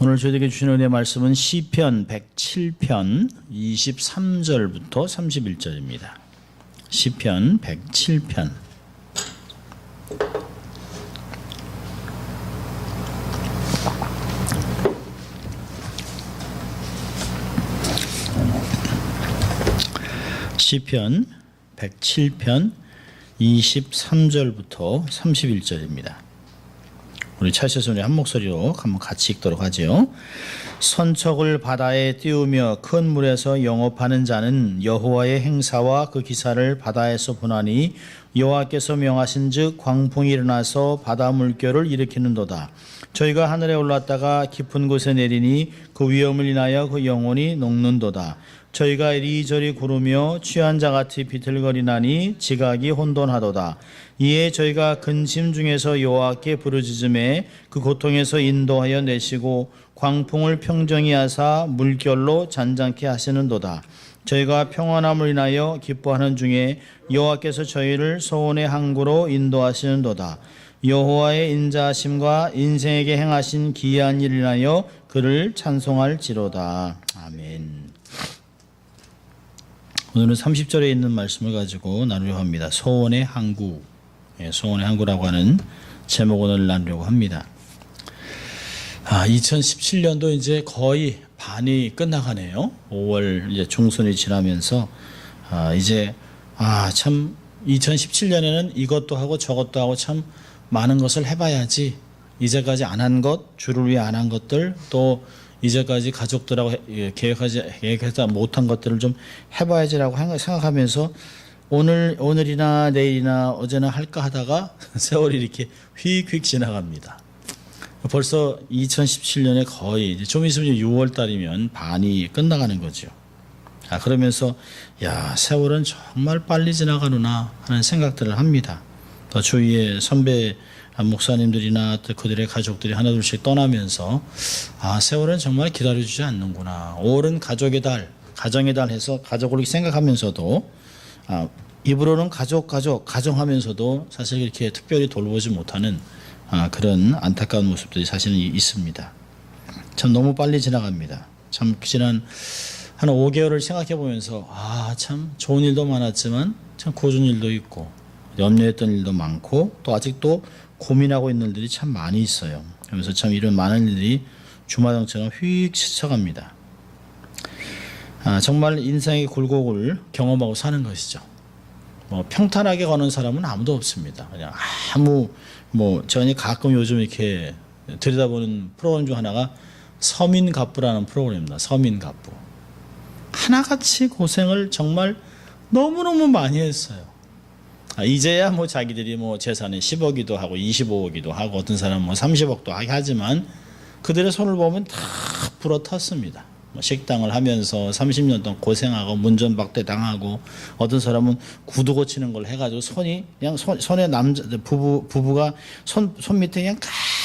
오늘 저희에게 주신 은혜 말씀은 시편 107편 23절부터 31절입니다. 시편 107편 시편 107편 23절부터 31절입니다. 우리 차셔서 우리 한 목소리로 한번 같이 읽도록 하죠. 선척을 바다에 띄우며 큰 물에서 영업하는 자는 여호와의 행사와 그 기사를 바다에서 보나니 여호와께서 명하신즉 광풍이 일어나서 바다 물결을 일으키는도다. 저희가 하늘에 올랐다가 깊은 곳에 내리니 그 위험을 인하여 그 영혼이 녹는도다. 저희가 이리저리 구르며 취한 자같이 비틀거리나니 지각이 혼돈하도다. 이에 저희가 근심 중에서 여호와께 부르짖음에 그 고통에서 인도하여 내시고 광풍을 평정히 하사 물결로 잔잔케 하시는도다. 저희가 평안함을 인하여 기뻐하는 중에 여호와께서 저희를 소원의 항구로 인도하시는도다. 여호와의 인자하심과 인생에게 행하신 기이한 일을 인하여 그를 찬송할지로다. 아멘. 오늘은 30절에 있는 말씀을 가지고 나누려고 합니다. 소원의 항구, 소원의 항구라고 하는 제목을 오늘 나누려고 합니다. 2017년도 이제 거의 반이 끝나가네요. 5월 이제 중순이 지나면서 이제 참 2017년에는 이것도 하고 저것도 하고 참 많은 것을 해봐야지. 이제까지 안 한 것, 주를 위해 안 한 것들, 또 이제까지 가족들하고 계획하지 못한 것들을 좀 해봐야지라고 생각하면서 오늘이나 내일이나 어제나 할까 하다가 세월이 이렇게 휙휙 지나갑니다. 벌써 2017년에 거의 이제 좀 있으면 6월 달이면 반이 끝나가는 거죠. 그러면서 세월은 정말 빨리 지나가누나 하는 생각들을 합니다. 또 주위의 선배 목사님들이나 또 그들의 가족들이 하나둘씩 떠나면서 세월은 정말 기다려주지 않는구나. 5월은 가족의 달, 가정의 달 해서 가족을 생각하면서도 입으로는 가정하면서도 사실 이렇게 특별히 돌보지 못하는 그런 안타까운 모습들이 사실은 있습니다. 참 너무 빨리 지나갑니다. 참 지난 한 5개월을 생각해 보면서 참 좋은 일도 많았지만 참 고준 일도 있고 염려했던 일도 많고 또 아직도 고민하고 있는 일들이 참 많이 있어요. 그래서 참 이런 많은 일들이 주마등처럼 휙 스쳐갑니다. 정말 인생의 굴곡을 경험하고 사는 것이죠. 평탄하게 가는 사람은 아무도 없습니다. 그냥 저는 가끔 요즘 이렇게 들여다보는 프로그램 중 하나가 서민갑부라는 프로그램입니다. 서민갑부. 하나같이 고생을 정말 너무너무 많이 했어요. 이제야 자기들이 재산이 10억이도 하고 25억이도 하고 어떤 사람은 30억도 하지만 그들의 손을 보면 다 불어탔습니다. 식당을 하면서 30년 동안 고생하고 문전박대 당하고 어떤 사람은 구두 고치는 걸 해가지고 손이 그냥 손에 부부가 손 밑에 그냥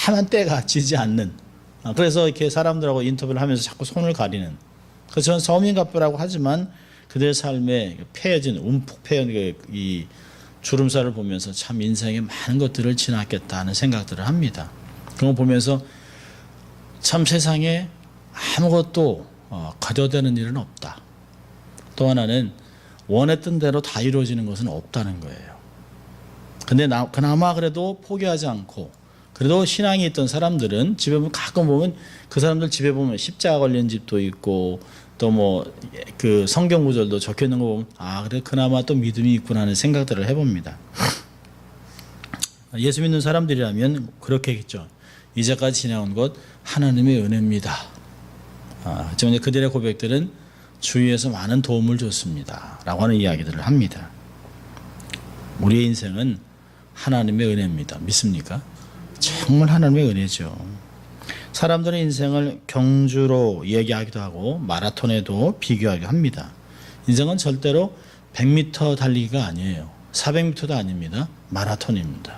가만 때가 지지 않는. 그래서 이렇게 사람들하고 인터뷰를 하면서 자꾸 손을 가리는. 그래서 저는 서민갑부라고 하지만 그들의 삶에 패여진 움푹 패여진 이 주름살을 보면서 참 인생에 많은 것들을 지났겠다 하는 생각들을 합니다. 그런 거 보면서 참 세상에 아무것도 가져되는 일은 없다. 또 하나는 원했던 대로 다 이루어지는 것은 없다는 거예요. 근데 그나마 그래도 포기하지 않고 그래도 신앙이 있던 사람들은 집에 보면 가끔 보면 그 사람들 집에 보면 십자가 걸린 집도 있고 또 그 성경 구절도 적혀 있는 거 보면 그래 그나마 또 믿음이 있구나 하는 생각들을 해봅니다. 예수 믿는 사람들이라면 그렇게겠죠. 이제까지 지나온 것 하나님의 은혜입니다. 하지만 그들의 고백들은 주위에서 많은 도움을 줬습니다 라고 하는 이야기들을 합니다. 우리의 인생은 하나님의 은혜입니다. 믿습니까? 정말 하나님의 은혜죠. 사람들의 인생을 경주로 얘기하기도 하고 마라톤에도 비교하기도 합니다. 인생은 절대로 100m 달리기가 아니에요. 400m도 아닙니다. 마라톤입니다.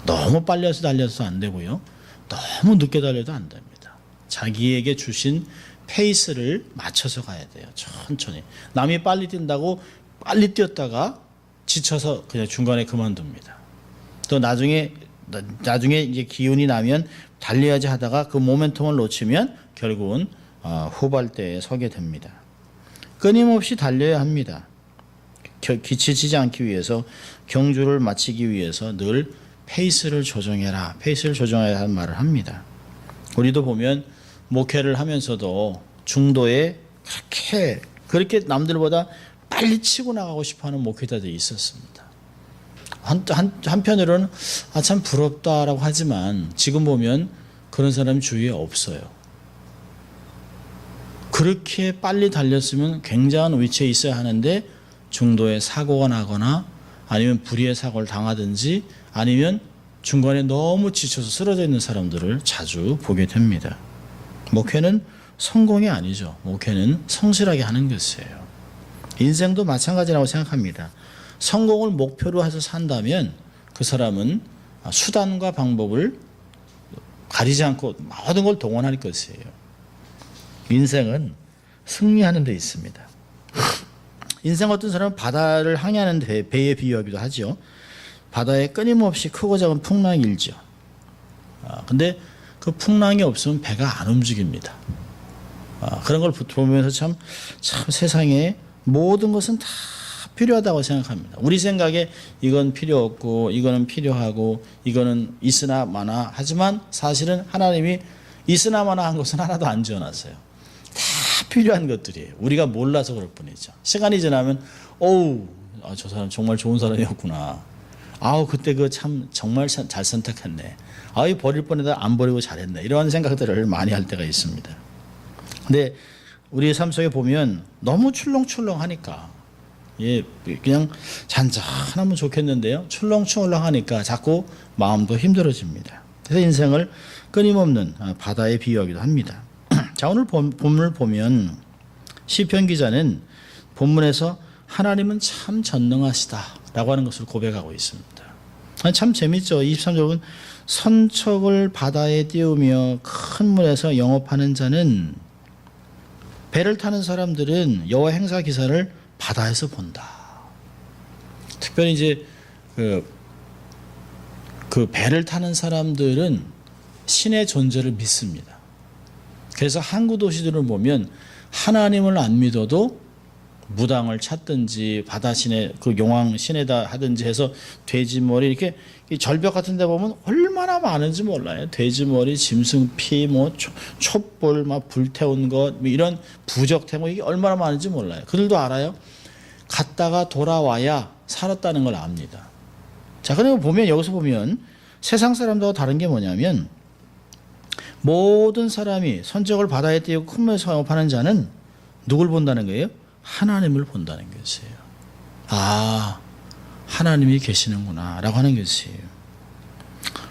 너무 빨리 달려서 안 되고요. 너무 늦게 달려도 안 됩니다. 자기에게 주신 페이스를 맞춰서 가야 돼요. 천천히. 남이 빨리 뛴다고 빨리 뛰었다가 지쳐서 그냥 중간에 그만둡니다. 또 나중에 나중에 이제 기운이 나면 달려야지 하다가 그 모멘텀을 놓치면 결국은 후발대에 서게 됩니다. 끊임없이 달려야 합니다. 지치지 않기 위해서, 경주를 마치기 위해서 늘 페이스를 조정해라, 페이스를 조정해야 하는 말을 합니다. 우리도 보면 목회를 하면서도 중도에 그렇게 남들보다 빨리 치고 나가고 싶어하는 목회자들이 있었습니다. 한편으로는 참 부럽다라고 하지만 지금 보면 그런 사람이 주위에 없어요. 그렇게 빨리 달렸으면 굉장한 위치에 있어야 하는데 중도에 사고가 나거나 아니면 불의의 사고를 당하든지 아니면 중간에 너무 지쳐서 쓰러져 있는 사람들을 자주 보게 됩니다. 목회는 성공이 아니죠. 목회는 성실하게 하는 것이에요. 인생도 마찬가지라고 생각합니다. 성공을 목표로 해서 산다면 그 사람은 수단과 방법을 가리지 않고 모든 걸 동원할 것이에요. 인생은 승리하는 데 있습니다. 인생 어떤 사람은 바다를 항해하는 배에 비유하기도 하죠. 바다에 끊임없이 크고 작은 풍랑이 일죠. 근데 그 풍랑이 없으면 배가 안 움직입니다. 그런 걸 보면서 참 세상에 모든 것은 다 필요하다고 생각합니다. 우리 생각에 이건 필요 없고 이거는 필요하고 이거는 있으나 마나 하지만 사실은 하나님이 있으나 마나 한 것은 하나도 안 지어놨어요. 다 필요한 것들이에요. 우리가 몰라서 그럴 뿐이죠. 시간이 지나면 저 사람 정말 좋은 사람이었구나. 그때 정말 잘 선택했네. 버릴 뻔해도 안 버리고 잘했네. 이런 생각들을 많이 할 때가 있습니다. 근데 우리의 삶 속에 보면 너무 출렁출렁하니까 그냥 잔잔하면 좋겠는데요. 출렁출렁하니까 자꾸 마음도 힘들어집니다. 그래서 인생을 끊임없는 바다에 비유하기도 합니다. 자, 오늘 본문을 보면 시편 기자는 본문에서 하나님은 참 전능하시다라고 하는 것을 고백하고 있습니다. 참 재밌죠. 23절은 선척을 바다에 띄우며 큰 물에서 영업하는 자는, 배를 타는 사람들은 여호와 행사 기사를 바다에서 본다. 특별히 이제 그 배를 타는 사람들은 신의 존재를 믿습니다. 그래서 항구 도시들을 보면 하나님을 안 믿어도 무당을 찾든지 바다 신의 그 용왕 신에다 하든지 해서 돼지머리 이렇게 절벽 같은 데 보면 얼마나 많은지 몰라요. 돼지머리, 짐승피, 촛불 막 불태운 것, 이런 부적태고 이게 얼마나 많은지 몰라요. 그들도 알아요. 갔다가 돌아와야 살았다는 걸 압니다. 자, 그리고 여기서 보면 세상 사람들하고 다른 게 뭐냐면 모든 사람이 선적을 바다에 띄우고 큰 물에서 영업하는 자는 누굴 본다는 거예요? 하나님을 본다는 것이에요. 하나님이 계시는구나 라고 하는 것이에요.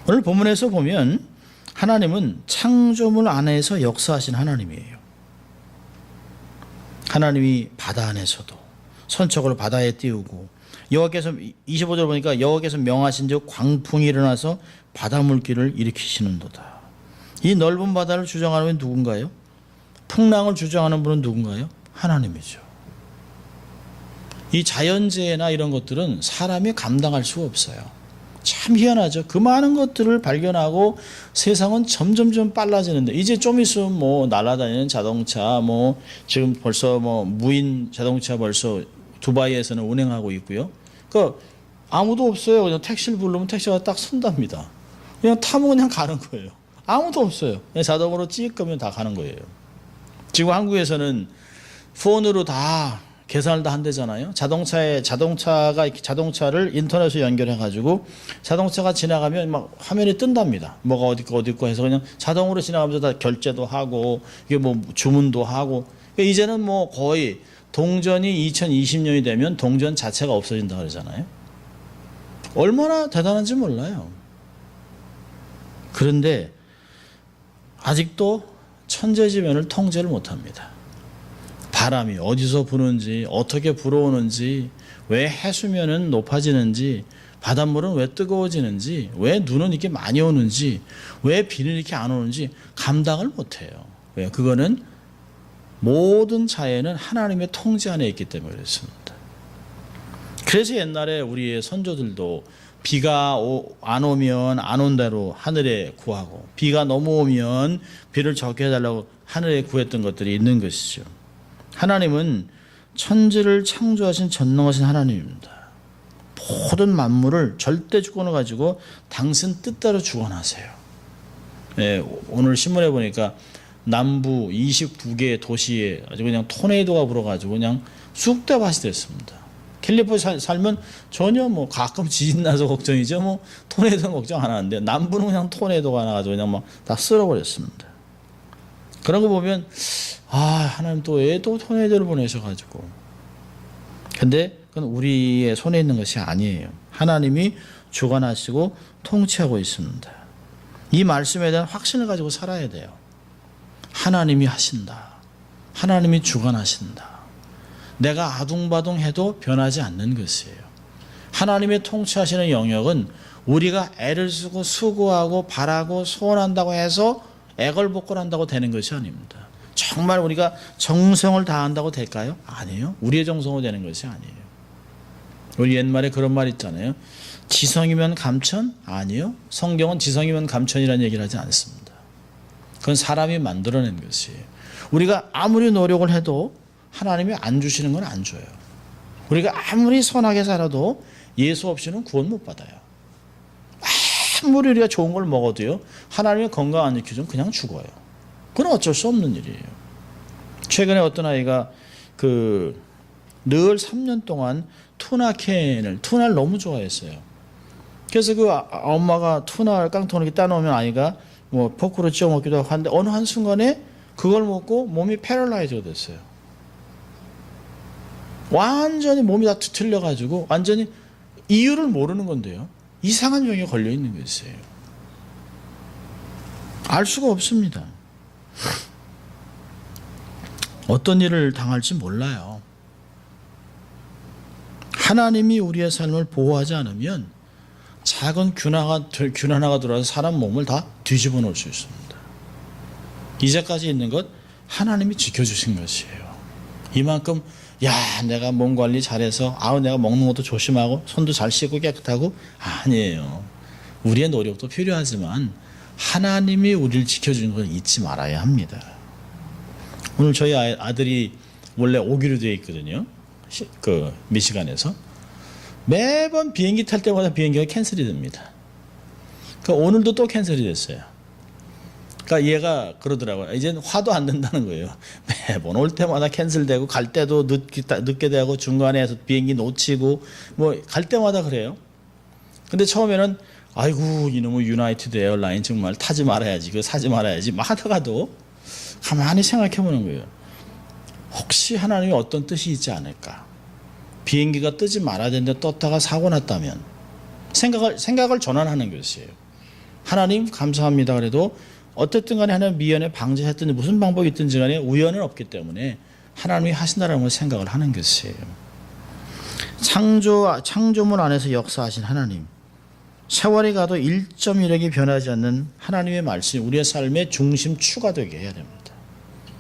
오늘 본문에서 보면 하나님은 창조물 안에서 역사하신 하나님이에요. 하나님이 바다 안에서도 선척을 바다에 띄우고, 여호와께서 25절 보니까 여호와께서 명하신즉 광풍이 일어나서 바다 물기를 일으키시는도다. 이 넓은 바다를 주장하는 분은 누군가요? 풍랑을 주장하는 분은 누군가요? 하나님이죠. 이 자연재해나 이런 것들은 사람이 감당할 수가 없어요. 참 희한하죠. 그 많은 것들을 발견하고 세상은 점점점 빨라지는데, 이제 좀 있으면 날아다니는 자동차, 지금 벌써 무인 자동차 벌써 두바이에서는 운행하고 있고요. 아무도 없어요. 그냥 택시를 부르면 택시가 딱 선답니다. 그냥 타면 그냥 가는 거예요. 아무도 없어요. 그냥 자동으로 찍으면 다 가는 거예요. 지금 한국에서는 폰으로 다 계산을 다 한대잖아요. 자동차를 인터넷으로 연결해가지고 자동차가 지나가면 막 화면이 뜬답니다. 뭐가 어디 거 해서 그냥 자동으로 지나가면서 다 결제도 하고 이게 주문도 하고. 그러니까 이제는 거의 동전이 2020년이 되면 동전 자체가 없어진다 그러잖아요. 얼마나 대단한지 몰라요. 그런데 아직도 천재지변을 통제를 못합니다. 바람이 어디서 부는지, 어떻게 불어오는지, 왜 해수면은 높아지는지, 바닷물은 왜 뜨거워지는지, 왜 눈은 이렇게 많이 오는지, 왜 비는 이렇게 안 오는지 감당을 못해요. 왜? 그거는 모든 자연은 하나님의 통제 안에 있기 때문에 그렇습니다. 그래서 옛날에 우리의 선조들도 비가 안 오면 안 온 대로 하늘에 구하고 비가 너무 오면 비를 적게 해달라고 하늘에 구했던 것들이 있는 것이죠. 하나님은 천지를 창조하신 전능하신 하나님입니다. 모든 만물을 절대 주권을 가지고 당신 뜻대로 주관하세요. 예, 오늘 신문에 보니까 남부 29개 도시에 아주 그냥 토네이도가 불어가지고 그냥 쑥대밭이 됐습니다. 캘리포니아 살면 전혀 뭐 가끔 지진 나서 걱정이죠. 뭐 토네이도는 걱정 안 하는데 남부는 그냥 토네이도가 나가지고 그냥 막 다 쓸어버렸습니다. 그런 거 보면 하나님 또 왜 또 토네이도를 보내셔가지고. 근데 그건 우리의 손에 있는 것이 아니에요. 하나님이 주관하시고 통치하고 있습니다. 이 말씀에 대한 확신을 가지고 살아야 돼요. 하나님이 하신다. 하나님이 주관하신다. 내가 아둥바둥해도 변하지 않는 것이에요. 하나님의 통치하시는 영역은 우리가 애를 쓰고 수고하고 바라고 소원한다고 해서 애걸복걸한다고 되는 것이 아닙니다. 정말 우리가 정성을 다한다고 될까요? 아니에요. 우리의 정성으로 되는 것이 아니에요. 우리 옛말에 그런 말 있잖아요. 지성이면 감천? 아니요. 성경은 지성이면 감천이라는 얘기를 하지 않습니다. 그건 사람이 만들어낸 것이에요. 우리가 아무리 노력을 해도 하나님이 안 주시는 건 안 줘요. 우리가 아무리 선하게 살아도 예수 없이는 구원 못 받아요. 아무리 우리가 좋은 걸 먹어도요, 하나님의 건강 안 지켜주면 그냥 죽어요. 그건 어쩔 수 없는 일이에요. 최근에 어떤 아이가 늘 3년 동안 투나를 너무 좋아했어요. 그래서 엄마가 투나를 깡통을 따놓으면 아이가 뭐 포크로 찌워 먹기도 하고 하는데 어느 한순간에 그걸 먹고 몸이 패럴라이즈가 됐어요. 완전히 몸이 다 뒤틀려가지고 완전히 이유를 모르는 건데요. 이상한 병에 걸려 있는 것이에요. 알 수가 없습니다. 어떤 일을 당할지 몰라요. 하나님이 우리의 삶을 보호하지 않으면 작은 균 하나가 들어와서 사람 몸을 다 뒤집어 놓을 수 있습니다. 이제까지 있는 것 하나님이 지켜주신 것이에요. 이만큼 내가 몸 관리 잘해서 내가 먹는 것도 조심하고 손도 잘 씻고 깨끗하고 아니에요. 우리의 노력도 필요하지만 하나님이 우리를 지켜주는 걸 잊지 말아야 합니다. 오늘 저희 아들이 원래 오기로 되어 있거든요. 미시간에서 매번 비행기 탈 때마다 비행기가 캔슬이 됩니다. 오늘도 또 캔슬이 됐어요. 얘가 그러더라고요. 이제는 화도 안 된다는 거예요. 매번 올 때마다 캔슬되고 갈 때도 늦게 되고 중간에 비행기 놓치고 뭐 갈 때마다 그래요. 근데 처음에는 아이고 이놈의 유나이티드 에어라인 정말 타지 말아야지, 그거 사지 말아야지 막 하다가도 가만히 생각해 보는 거예요. 혹시 하나님이 어떤 뜻이 있지 않을까? 비행기가 뜨지 말아야 되는데 떴다가 사고 났다면 생각을 전환하는 것이에요. 하나님 감사합니다. 그래도 어쨌든 간에 하나님 미연에 방지했든지 무슨 방법이 있든지 간에 우연은 없기 때문에 하나님이 하신다는 걸 생각을 하는 것이에요. 창조물 안에서 역사하신 하나님, 세월이 가도 1.1획이 변하지 않는 하나님의 말씀이 우리의 삶의 중심추가 되게 해야 됩니다.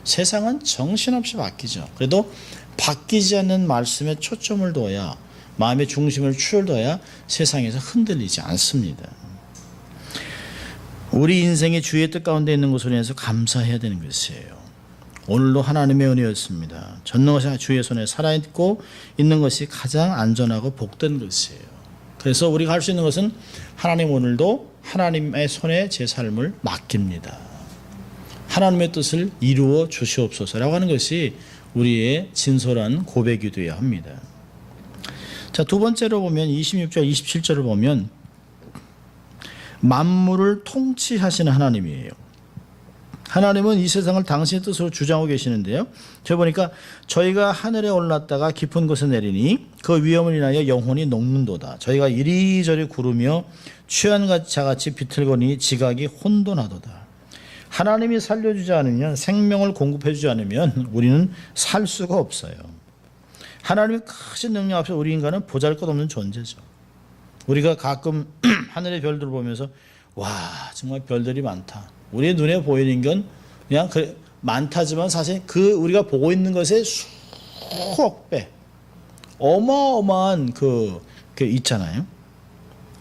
세상은 정신없이 바뀌죠. 그래도 바뀌지 않는 말씀에 초점을 둬야, 마음의 중심을 추월둬야 세상에서 흔들리지 않습니다. 우리 인생의 주의 뜻 가운데 있는 것으로 인해서 감사해야 되는 것이에요. 오늘도 하나님의 은혜였습니다. 전능하신 주의 손에 살아있고 있는 것이 가장 안전하고 복된 것이에요. 그래서 우리가 할 수 있는 것은 하나님 오늘도 하나님의 손에 제 삶을 맡깁니다. 하나님의 뜻을 이루어 주시옵소서라고 하는 것이 우리의 진솔한 고백이 되어야 합니다. 자, 두 번째로 보면 26절 27절을 보면 만물을 통치하시는 하나님이에요. 하나님은 이 세상을 당신의 뜻으로 주장하고 계시는데요. 제가 보니까 저희가 하늘에 올랐다가 깊은 곳에 내리니 그 위험을 인하여 영혼이 녹는도다. 저희가 이리저리 구르며 취한 자같이 비틀거리니 지각이 혼돈하도다. 하나님이 살려주지 않으면, 생명을 공급해주지 않으면 우리는 살 수가 없어요. 하나님의 크신 능력 앞에서 우리 인간은 보잘것없는 존재죠. 우리가 가끔 하늘의 별들을 보면서 와 정말 별들이 많다. 우리의 눈에 보이는 건 그냥 많다지만 사실 우리가 보고 있는 것의 수억 배 어마어마한 그 있잖아요.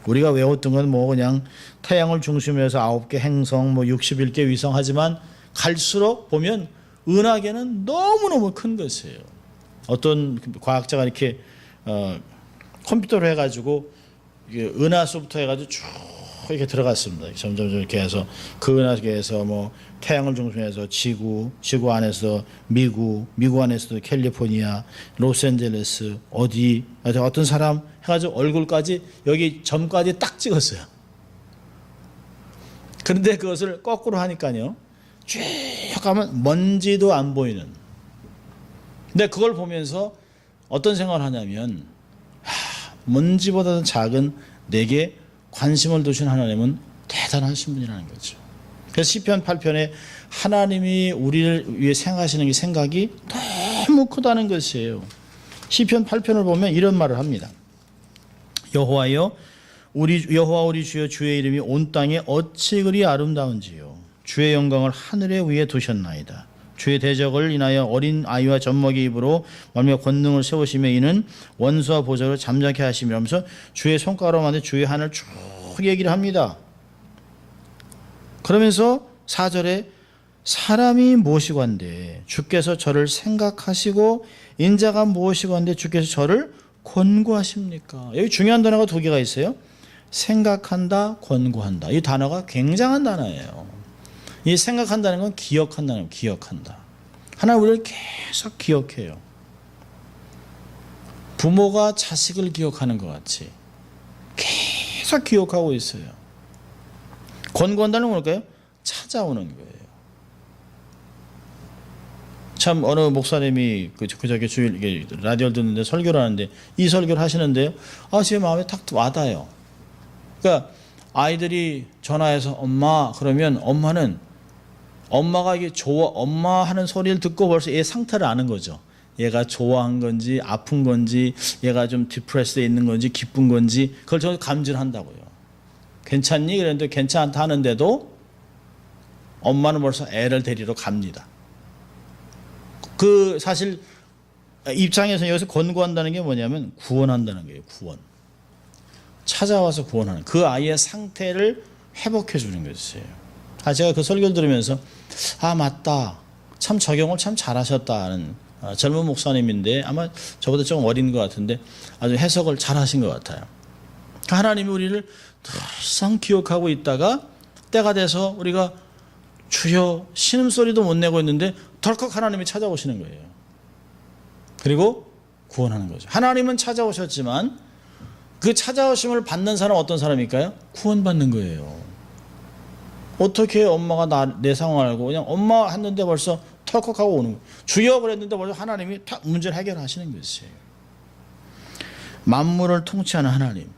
우리가 외웠던 건 뭐 그냥 태양을 중심으로 해서 9개 행성, 뭐 61개 위성 하지만 갈수록 보면 은하계는 너무너무 큰 것이에요. 어떤 과학자가 이렇게 컴퓨터로 해가지고 은하수부터 해가지고 쭉 이렇게 들어갔습니다. 점점 이렇게 해서 그 은하계에서 뭐 태양을 중심해서 지구 안에서 미국 안에서도 캘리포니아, 로스앤젤레스 어디 어떤 사람 해가지고 얼굴까지 여기 점까지 딱 찍었어요. 그런데 그것을 거꾸로 하니까요, 쭉 가면 먼지도 안 보이는. 근데 그걸 보면서 어떤 생각을 하냐면, 먼지보다도 작은 내게 관심을 두신 하나님은 대단하신 분이라는 거죠. 그래서 시편 8편에 하나님이 우리를 위해 생각하시는 게 생각이 너무 크다는 것이에요. 시편 8편을 보면 이런 말을 합니다. 여호와 우리 주여, 주의 이름이 온 땅에 어찌 그리 아름다운지요. 주의 영광을 하늘에 위에 두셨나이다. 주의 대적을 인하여 어린 아이와 젖먹이 입으로 말며 권능을 세우시며 이는 원수와 보좌로 잠자게 하시면서 주의 손가락으로 만든 주의 하늘 쭉 얘기를 합니다. 그러면서 4절에 사람이 무엇이고 한데 주께서 저를 생각하시고 인자가 무엇이고 한데 주께서 저를 권고하십니까? 여기 중요한 단어가 2개가 있어요. 생각한다, 권고한다. 이 단어가 굉장한 단어예요. 이 생각한다는 건 기억한다는 거예요. 기억한다. 하나님 우리를 계속 기억해요. 부모가 자식을 기억하는 것 같이 계속 기억하고 있어요. 권고한다는 건 뭘까요? 찾아오는 거예요. 참 어느 목사님이 그저께 주일 라디오를 듣는데 설교를 하는데 이 설교를 하시는데요, 제 마음에 딱 와닿아요. 그러니까 아이들이 전화해서 엄마 그러면 엄마가 이게 엄마 하는 소리를 듣고 벌써 얘 상태를 아는 거죠. 얘가 좋아한 건지 아픈 건지 얘가 좀 디프레스에 있는 건지 기쁜 건지 그걸 저 감지를 한다고요. 괜찮니? 그랬는데 괜찮다 하는데도 엄마는 벌써 애를 데리러 갑니다. 그 사실 입장에서 여기서 권고한다는 게 뭐냐면 구원한다는 거예요. 구원. 찾아와서 구원하는 그 아이의 상태를 회복해 주는 것이에요. 제가 그 설교를 들으면서 맞다. 참 적용을 참 잘하셨다는 젊은 목사님인데 아마 저보다 조금 어린 것 같은데 아주 해석을 잘하신 것 같아요. 하나님이 우리를 늘상 기억하고 있다가 때가 돼서 우리가 주여 신음소리도 못 내고 있는데 덜컥 하나님이 찾아오시는 거예요. 그리고 구원하는 거죠. 하나님은 찾아오셨지만 그 찾아오심을 받는 사람은 어떤 사람일까요? 구원받는 거예요. 어떻게 엄마가 내 상황을 알고 그냥 엄마 했는데 벌써 털컥 하고 오는 거예요. 주여 그랬는데 벌써 하나님이 다 문제를 해결하시는 것이에요. 만물을 통치하는 하나님.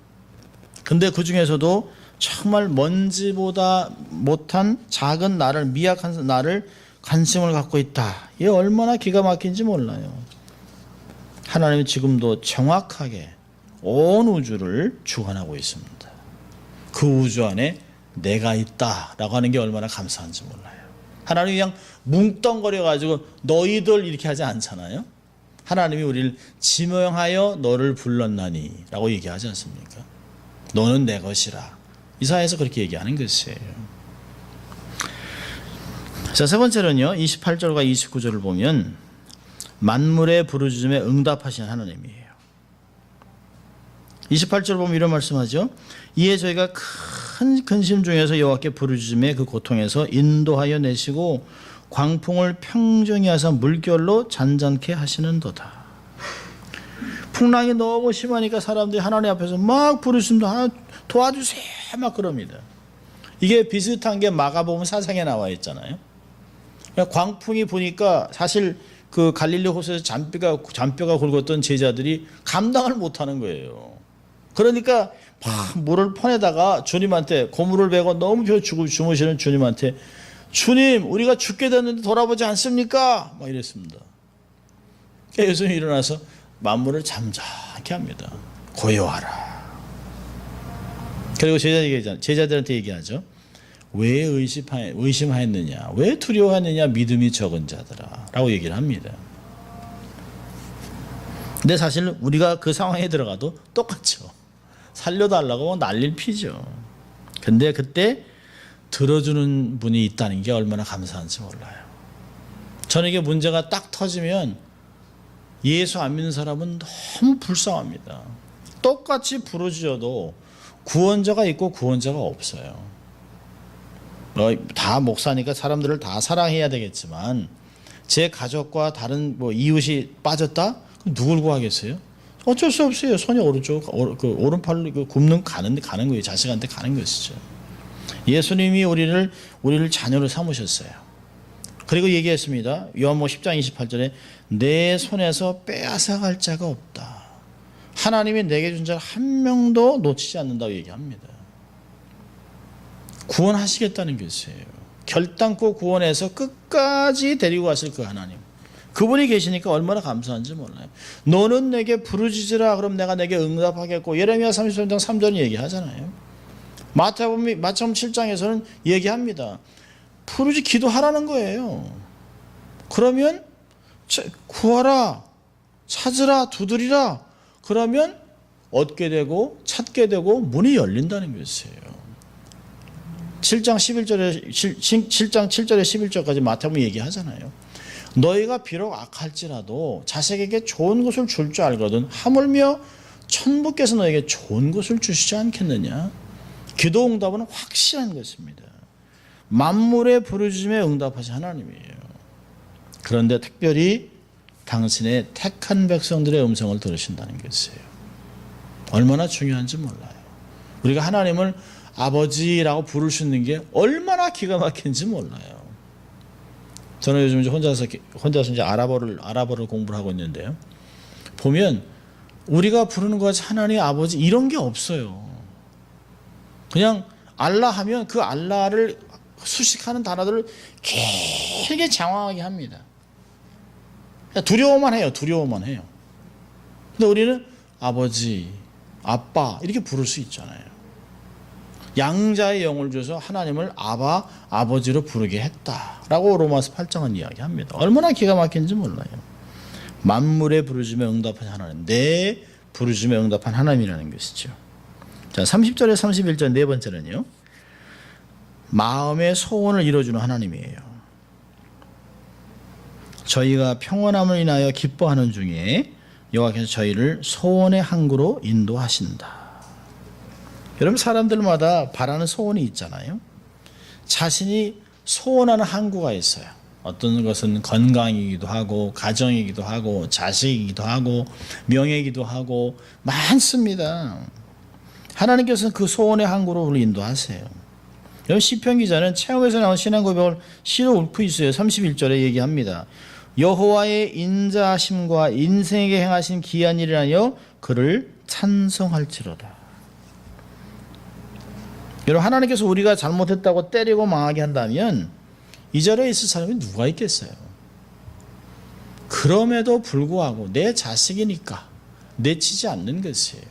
근데 그 중에서도 정말 먼지보다 못한 작은 나를, 미약한 나를 관심을 갖고 있다. 이게 얼마나 기가 막힌지 몰라요. 하나님은 지금도 정확하게 온 우주를 주관하고 있습니다. 그 우주 안에 내가 있다라고 하는 게 얼마나 감사한지 몰라요. 하나님이 그냥 뭉뚱거려가지고 너희들 이렇게 하지 않잖아요. 하나님이 우리를 지명하여 너를 불렀나니 라고 얘기하지 않습니까? 너는 내 것이라. 이사야에서 그렇게 얘기하는 것이에요. 자, 세 번째는요, 28절과 29절을 보면 만물의 부르짖음에 응답하시는 하나님이에요. 28절 보면 이런 말씀하죠. 이에 저희가 큰 근심 중에서 여호와께 부르짖음에 그 고통에서 인도하여 내시고 광풍을 평정히 하사 물결로 잔잔케 하시는도다. 풍랑이 너무 심하니까 사람들이 하나님 앞에서 막 부르짖습니다. 도와주세요 막 그럽니다. 이게 비슷한 게 마가복음 4장에 나와 있잖아요. 광풍이 부니까 사실 그 갈릴리 호수에서 잔뼈가 굵었던 제자들이 감당을 못하는 거예요. 그러니까 막 물을 퍼내다가 주님한테 고물을 베고 너무 주무시는 주님한테 주님 우리가 죽게 됐는데 돌아보지 않습니까? 막 이랬습니다. 예수님이 일어나서 만물을 잠잠케 합니다. 고요하라. 그리고 제자들한테 얘기하죠. 왜 의심하였느냐? 왜 두려워하느냐? 믿음이 적은 자들아 라고 얘기를 합니다. 근데 사실 우리가 그 상황에 들어가도 똑같죠. 살려달라고 난리를 피죠. 근데 그때 들어주는 분이 있다는 게 얼마나 감사한지 몰라요. 저는 이게 문제가 딱 터지면 예수 안 믿는 사람은 너무 불쌍합니다. 똑같이 부르짖어도 구원자가 있고 구원자가 없어요. 다 목사니까 사람들을 다 사랑해야 되겠지만 제 가족과 다른 이웃이 빠졌다? 그럼 누굴 구하겠어요? 어쩔 수 없어요. 손이 오른팔로 굽는 가는 거예요. 자식한테 가는 것이죠. 예수님이 우리를 자녀로 삼으셨어요. 그리고 얘기했습니다. 요한복음 10장 28절에 내 손에서 빼앗아갈 자가 없다. 하나님이 내게 준 자 한 명도 놓치지 않는다고 얘기합니다. 구원하시겠다는 것이에요. 결단코 구원해서 끝까지 데리고 가실 그 하나님. 그분이 계시니까 얼마나 감사한지 몰라요. 너는 내게 부르짖으라 그럼 내가 내게 응답하겠고 예레미야 33장 3절은 얘기하잖아요. 마태복음 7장에서는 얘기합니다. 기도하라는 거예요. 그러면 구하라, 찾으라, 두드리라. 그러면 얻게 되고 찾게 되고 문이 열린다는 것이에요. 7장 7절에 11절까지 마태복음 얘기하잖아요. 너희가 비록 악할지라도 자식에게 좋은 것을 줄 줄 알거든 하물며 천부께서 너에게 좋은 것을 주시지 않겠느냐. 기도 응답은 확실한 것입니다. 만물의 부르짖음에 응답하신 하나님이에요. 그런데 특별히 당신의 택한 백성들의 음성을 들으신다는 것이에요. 얼마나 중요한지 몰라요. 우리가 하나님을 아버지라고 부를 수 있는 게 얼마나 기가 막힌지 몰라요. 저는 요즘 이제 혼자서 이제 아랍어를 공부를 하고 있는데요. 보면 우리가 부르는 것이 하나님 아버지 이런 게 없어요. 그냥 알라 하면 그 알라를 수식하는 단어들을 길게 장황하게 합니다. 두려워만 해요. 근데 우리는 아버지, 아빠 이렇게 부를 수 있잖아요. 양자의 영을 줘서 하나님을 아버지로 부르게 했다라고 로마서 8장은 이야기합니다. 얼마나 기가 막힌지 몰라요. 만물의 부르짖음에 응답한 하나님, 내 부르짖음에 응답한 하나님이라는 것이죠. 자, 30절에 31절 네 번째는요. 마음의 소원을 이루어주는 하나님이에요. 저희가 평안함을 인하여 기뻐하는 중에 여호와께서 저희를 소원의 항구로 인도하신다. 여러분 사람들마다 바라는 소원이 있잖아요. 자신이 소원하는 항구가 있어요. 어떤 것은 건강이기도 하고 가정이기도 하고 자식이기도 하고 명예이기도 하고 많습니다. 하나님께서는 그 소원의 항구로 우리를 인도하세요. 여러분 시편 기자는 체험에서 나온 신앙 고백을 시로 읊고 있어요. 31절에 얘기합니다. 여호와의 인자하심과 인생에게 행하신 기이한 일이라여 그를 찬송할지로다. 여러분 하나님께서 우리가 잘못했다고 때리고 망하게 한다면 이 자리에 있을 사람이 누가 있겠어요? 그럼에도 불구하고 내 자식이니까 내치지 않는 것이에요.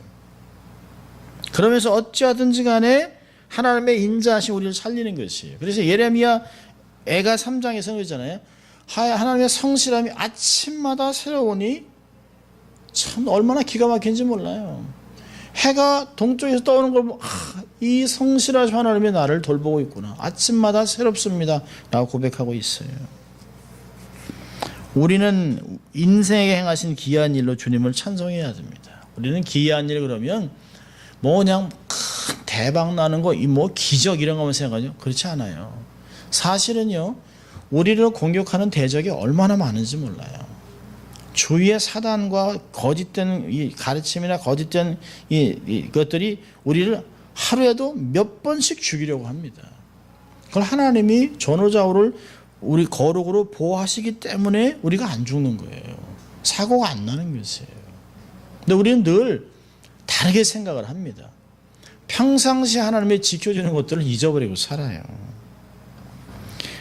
그러면서 어찌하든지 간에 하나님의 인자하심 우리를 살리는 것이에요. 그래서 예레미야 애가 3장에서 그러잖아요. 하나님의 성실함이 아침마다 새로우니 참 얼마나 기가 막힌지 몰라요. 해가 동쪽에서 떠오는 걸 보면 이 성실하신 하나님이 나를 돌보고 있구나. 아침마다 새롭습니다. 라고 고백하고 있어요. 우리는 인생에 행하신 기이한 일로 주님을 찬송해야 됩니다. 우리는 기이한 일 그러면 그냥 큰 대박 나는 거, 기적 이런 것만 생각하죠. 그렇지 않아요. 사실은요, 우리를 공격하는 대적이 얼마나 많은지 몰라요. 주위의 사단과 거짓된 이 가르침이나 거짓된 이것들이 우리를 하루에도 몇 번씩 죽이려고 합니다. 그걸 하나님이 전후좌우를 우리 거룩으로 보호하시기 때문에 우리가 안 죽는 거예요. 사고가 안 나는 것이에요. 근데 우리는 늘 다르게 생각을 합니다. 평상시 하나님의 지켜주는 것들을 잊어버리고 살아요.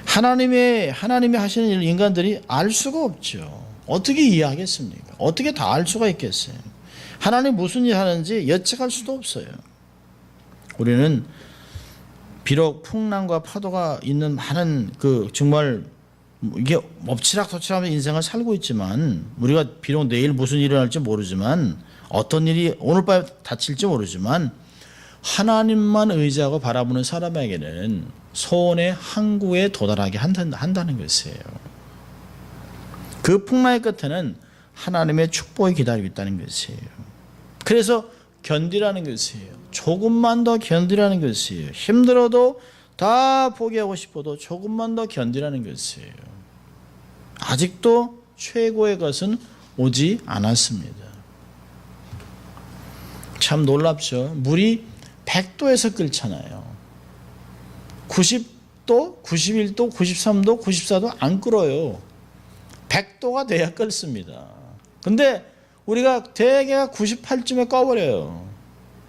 하나님이 하시는 일을 인간들이 알 수가 없죠. 어떻게 이해하겠습니까? 어떻게 다 알 수가 있겠어요? 하나님 무슨 일 하는지 예측할 수도 없어요. 우리는 비록 풍랑과 파도가 있는 많은 정말 이게 엎치락뒤치락하면서 인생을 살고 있지만 우리가 비록 내일 무슨 일이 일어날지 모르지만 어떤 일이 오늘 밤에 닥칠지 모르지만 하나님만 의지하고 바라보는 사람에게는 소원의 항구에 도달하게 한다는 것이에요. 그 풍랑의 끝에는 하나님의 축복이 기다리고 있다는 것이에요. 그래서 견디라는 것이에요. 조금만 더 견디라는 것이에요. 힘들어도 다 포기하고 싶어도 조금만 더 견디라는 것이에요. 아직도 최고의 것은 오지 않았습니다. 참 놀랍죠. 물이 100도에서 끓잖아요. 90도, 91도, 93도, 94도 안 끓어요. 100도가 돼야 끓습니다. 근데 우리가 대개가 98쯤에 꺼버려요.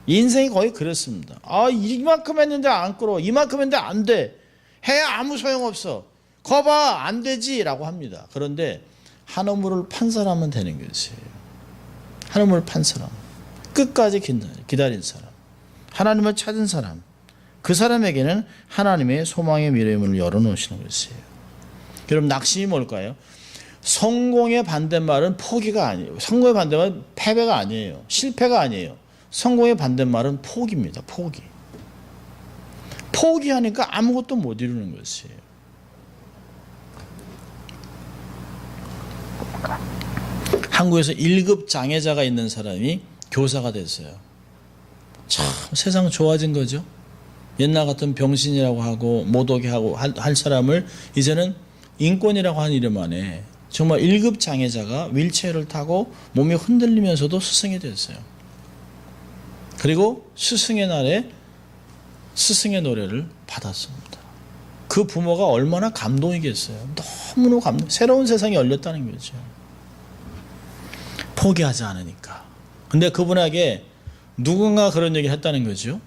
인생이 거의 그렇습니다. 이만큼 했는데 안 끓어. 이만큼 했는데 안 돼. 해야 아무 소용없어. 거봐 안 되지 라고 합니다. 그런데 한우물을 판 사람은 되는 것이에요. 한우물을 판 사람. 끝까지 기다린 사람. 하나님을 찾은 사람. 그 사람에게는 하나님의 소망의 미래의 문을 열어놓으시는 것이에요. 여러분 낙심이 뭘까요? 성공의 반대말은 포기가 아니에요. 성공의 반대말은 패배가 아니에요. 실패가 아니에요. 성공의 반대말은 포기입니다. 포기. 포기하니까 아무것도 못 이루는 것이에요. 한국에서 1급 장애자가 있는 사람이 교사가 됐어요. 참 세상 좋아진 거죠. 옛날 같은 병신이라고 하고 못 오게 하고 할 사람을 이제는 인권이라고 하는 이름 안에 정말 1급 장애자가 휠체어를 타고 몸이 흔들리면서도 스승이 됐어요. 그리고 스승의 날에 스승의 노래를 받았습니다. 그 부모가 얼마나 감동이겠어요. 너무너무 감동. 새로운 세상이 열렸다는 거죠. 포기하지 않으니까. 근데 그분에게 누군가 그런 얘기를 했다는 거죠.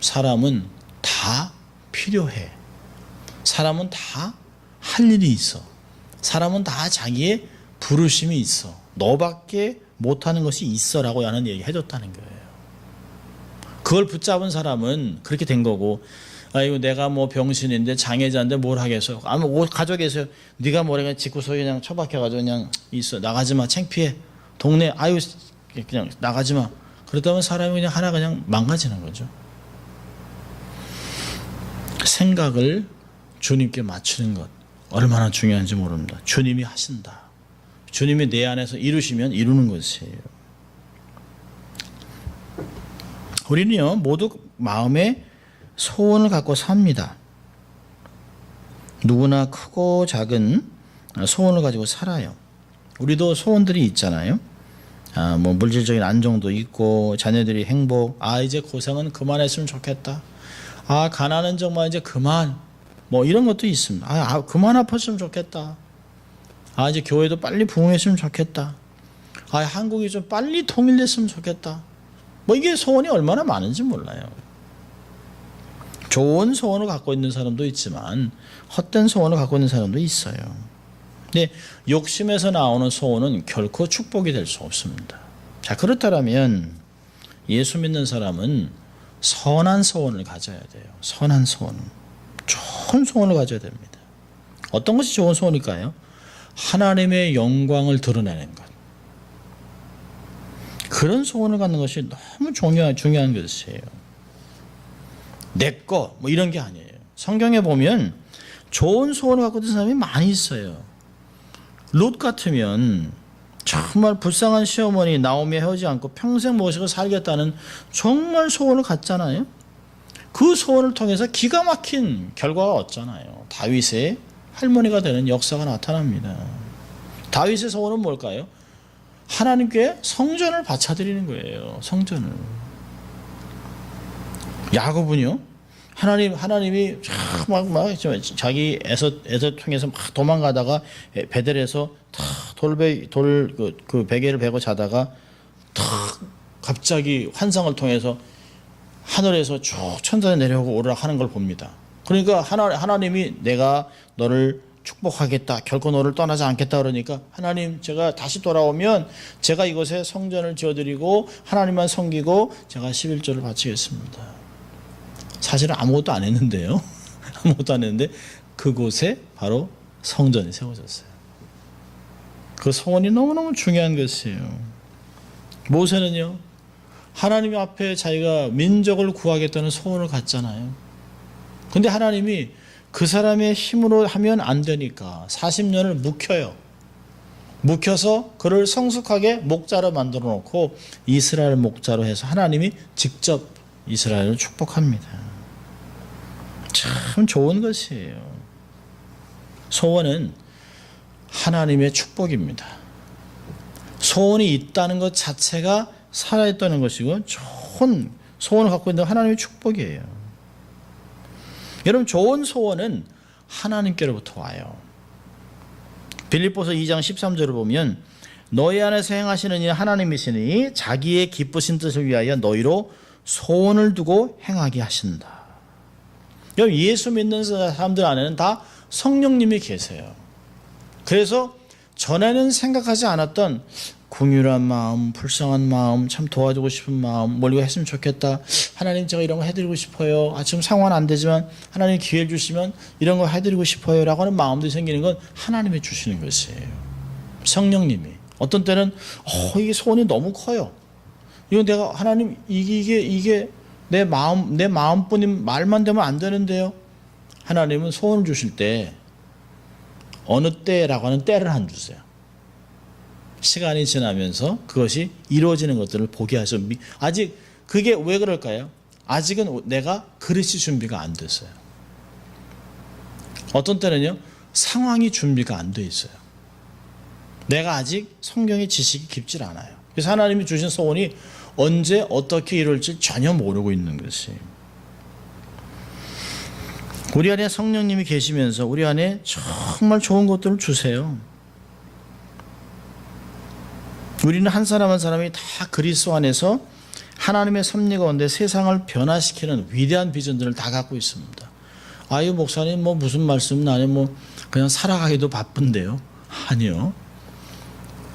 사람은 다 필요해. 사람은 다 할 일이 있어. 사람은 다 자기의 부르심이 있어. 너밖에 못하는 것이 있어라고 하는 얘기 해줬다는 거예요. 그걸 붙잡은 사람은 그렇게 된 거고, 아이고 내가 뭐 병신인데 장애자인데 뭘 하겠어. 아무 가족에서 네가 뭐래 집구석에 그냥 처박혀가지고 그냥 있어. 나가지 마. 창피해. 동네 아유 그냥 나가지 마. 그러다 보면 사람이 그냥 하나 그냥 망가지는 거죠. 생각을 주님께 맞추는 것 얼마나 중요한지 모릅니다. 주님이 하신다. 주님이 내 안에서 이루시면 이루는 것이에요. 우리는요 모두 마음에 소원을 갖고 삽니다. 누구나 크고 작은 소원을 가지고 살아요. 우리도 소원들이 있잖아요. 뭐 물질적인 안정도 있고 자녀들이 행복. 이제 고생은 그만했으면 좋겠다. 가난은 정말 이제 그만. 뭐 이런 것도 있습니다. 그만 아팠으면 좋겠다. 이제 교회도 빨리 부흥했으면 좋겠다. 한국이 좀 빨리 통일됐으면 좋겠다. 뭐 이게 소원이 얼마나 많은지 몰라요. 좋은 소원을 갖고 있는 사람도 있지만 헛된 소원을 갖고 있는 사람도 있어요. 근데 욕심에서 나오는 소원은 결코 축복이 될 수 없습니다. 자, 그렇다면 예수 믿는 사람은 선한 소원을 가져야 돼요. 선한 소원. 좋은 소원을 가져야 됩니다. 어떤 것이 좋은 소원일까요? 하나님의 영광을 드러내는 것. 그런 소원을 갖는 것이 너무 중요한 것이에요. 내 거 뭐 이런 게 아니에요. 성경에 보면 좋은 소원을 갖고 있는 사람이 많이 있어요. 롯 같으면 정말 불쌍한 시어머니 나오미 헤어지지 않고 평생 모시고 살겠다는 정말 소원을 갖잖아요. 그 소원을 통해서 기가 막힌 결과가 왔잖아요. 다윗의 할머니가 되는 역사가 나타납니다. 다윗의 소원은 뭘까요? 하나님께 성전을 바쳐드리는 거예요. 성전을. 야곱은요, 하나님이 막 자기 에서 통해서 막 도망가다가 베델에서 그 베개를 베고 자다가 갑자기 환상을 통해서 하늘에서 쭉 천사에 내려오고 오르락 하는 걸 봅니다. 그러니까 하나님이 내가 너를 축복하겠다. 결코 너를 떠나지 않겠다. 그러니까 하나님 제가 다시 돌아오면 제가 이곳에 성전을 지어드리고 하나님만 섬기고 제가 11조를 바치겠습니다. 사실은 아무것도 안 했는데요. 아무것도 안 했는데 그곳에 바로 성전이 세워졌어요. 그 소원이 너무너무 중요한 것이에요. 모세는요, 하나님 앞에 자기가 민족을 구하겠다는 소원을 갖잖아요. 근데 하나님이 그 사람의 힘으로 하면 안 되니까 40년을 묵혀요. 묵혀서 그를 성숙하게 목자로 만들어 놓고 이스라엘 목자로 해서 하나님이 직접 이스라엘을 축복합니다. 참 좋은 것이에요. 소원은 하나님의 축복입니다. 소원이 있다는 것 자체가 살아있다는 것이고 좋은 소원을 갖고 있는 하나님의 축복이에요. 여러분, 좋은 소원은 하나님께로부터 와요. 빌립보서 2장 13절을 보면 너희 안에서 행하시는 이 하나님이시니 자기의 기쁘신 뜻을 위하여 너희로 소원을 두고 행하게 하신다. 여러분, 예수 믿는 사람들 안에는 다 성령님이 계세요. 그래서 전에는 생각하지 않았던 긍휼한 마음, 불쌍한 마음, 참 도와주고 싶은 마음, 뭘 이거 했으면 좋겠다. 하나님, 제가 이런 거 해드리고 싶어요. 지금 상황은 안 되지만 하나님 기회를 주시면 이런 거 해드리고 싶어요 라고 하는 마음들이 생기는 건 하나님이 주시는 것이에요. 성령님이. 어떤 때는 이게 소원이 너무 커요. 이건 내가 하나님 이게 내 마음뿐인 말만 되면 안 되는데요. 하나님은 소원을 주실 때 어느 때라고 하는 때를 안 주세요. 시간이 지나면서 그것이 이루어지는 것들을 보게 하죠. 아직 그게 왜 그럴까요? 아직은 내가 그릇이 준비가 안 됐어요. 어떤 때는요, 상황이 준비가 안 돼 있어요. 내가 아직 성경의 지식이 깊질 않아요. 그래서 하나님이 주신 소원이 언제 어떻게 이룰지 전혀 모르고 있는 것이에요. 우리 안에 성령님이 계시면서 우리 안에 정말 좋은 것들을 주세요. 우리는 한 사람 한 사람이 다 그리스도 안에서 하나님의 섭리 가운데 세상을 변화시키는 위대한 비전들을 다 갖고 있습니다. 아유, 목사님 무슨 말씀, 나는 그냥 살아가기도 바쁜데요. 아니요.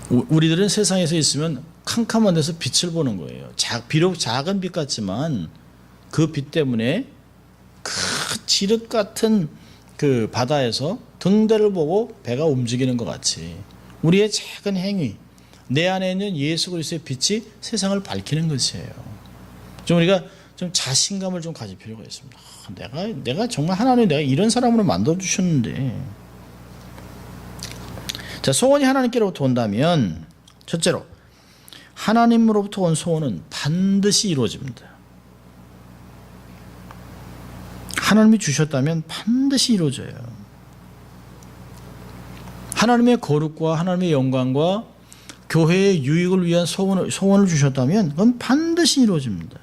우리들은 세상에서 있으면 캄캄한 데서 빛을 보는 거예요. 비록 작은 빛 같지만 그 빛 때문에 그 지륵 같은 그 바다에서 등대를 보고 배가 움직이는 것 같이 우리의 작은 행위, 내 안에 있는 예수 그리스도의 빛이 세상을 밝히는 것이에요. 좀 우리가 좀 자신감을 좀 가질 필요가 있습니다. 내가 정말 하나님, 내가 이런 사람으로 만들어 주셨는데. 자, 소원이 하나님께로부터 온다면 첫째로 하나님으로부터 온 소원은 반드시 이루어집니다. 하나님이 주셨다면 반드시 이루어져요. 하나님의 거룩과 하나님의 영광과 교회의 유익을 위한 소원을 주셨다면 그건 반드시 이루어집니다.